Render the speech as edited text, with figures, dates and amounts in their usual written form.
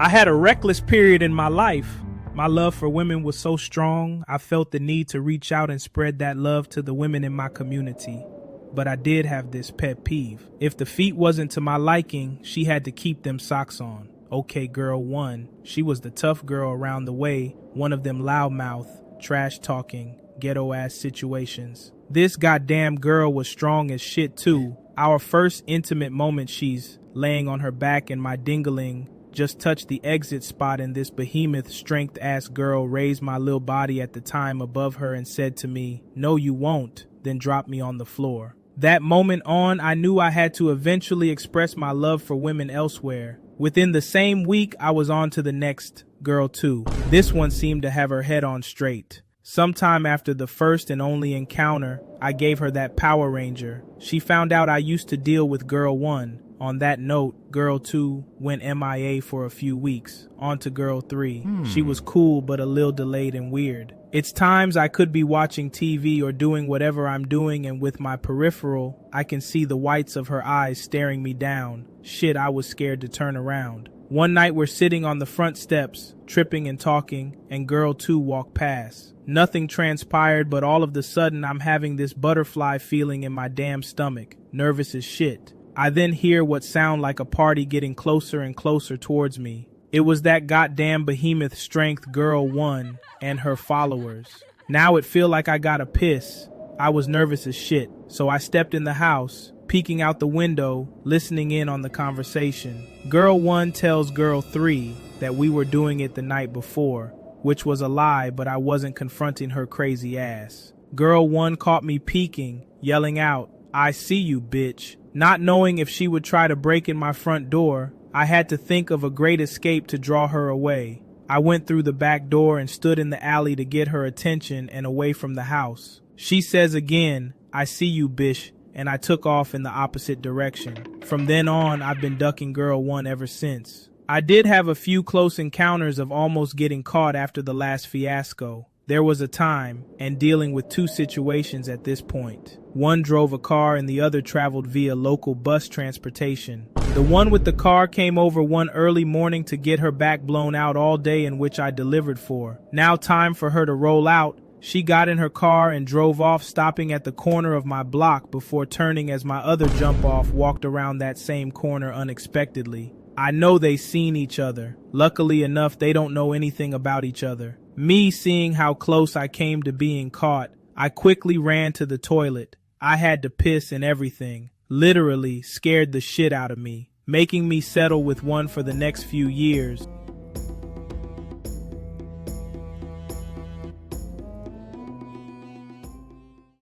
I had a reckless period in my life. My love for women was so strong, I felt the need to reach out and spread that love to the women in my community. But I did have this pet peeve. If the feet wasn't to my liking, she had to keep them socks on. Okay, girl one. She was the tough girl around the way, one of them loudmouth, trash-talking, ghetto-ass situations. This goddamn girl was strong as shit too. Our first intimate moment, she's laying on her back and my dingling just touched the exit spot, and this behemoth strength-ass girl raised my little body at the time above her and said to me, "No you won't," then dropped me on the floor. That moment on, I knew I had to eventually express my love for women elsewhere. Within the same week, I was on to the next girl too. This one seemed to have her head on straight. Sometime after the first and only encounter, I gave her that Power Ranger. She found out I used to deal with girl one. On that note, girl 2 went MIA for a few weeks. On to girl 3. She was cool but a little delayed and weird. It's times I could be watching TV or doing whatever I'm doing, and with my peripheral, I can see the whites of her eyes staring me down. Shit, I was scared to turn around. One night we're sitting on the front steps, tripping and talking, and girl 2 walked past. Nothing transpired, but all of the sudden I'm having this butterfly feeling in my damn stomach. Nervous as shit. I then hear what sound like a party getting closer and closer towards me. It was that goddamn behemoth strength girl 1 and her followers. Now it feel like I gotta piss. I was nervous as shit, so I stepped in the house, peeking out the window, listening in on the conversation. Girl 1 tells girl 3 that we were doing it the night before, which was a lie, but I wasn't confronting her crazy ass. Girl 1 caught me peeking, yelling out, "I see you, bitch." Not knowing if she would try to break in my front door, I had to think of a great escape to draw her away. I went through the back door and stood in the alley to get her attention and away from the house. She says again, "I see you, bitch," and I took off in the opposite direction. From then on, I've been ducking girl 1 ever since. I did have a few close encounters of almost getting caught after the last fiasco. There was a time, and dealing with 2 situations at this point. One drove a car and the other traveled via local bus transportation. The one with the car came over one early morning to get her back blown out all day, in which I delivered for. Now time for her to roll out. She got in her car and drove off, stopping at the corner of my block before turning as my other jump off walked around that same corner unexpectedly. I know they seen each other. Luckily enough, they don't know anything about each other. Me seeing how close I came to being caught, I quickly ran to the toilet. I had to piss and everything. Literally scared the shit out of me, making me settle with one for the next few years.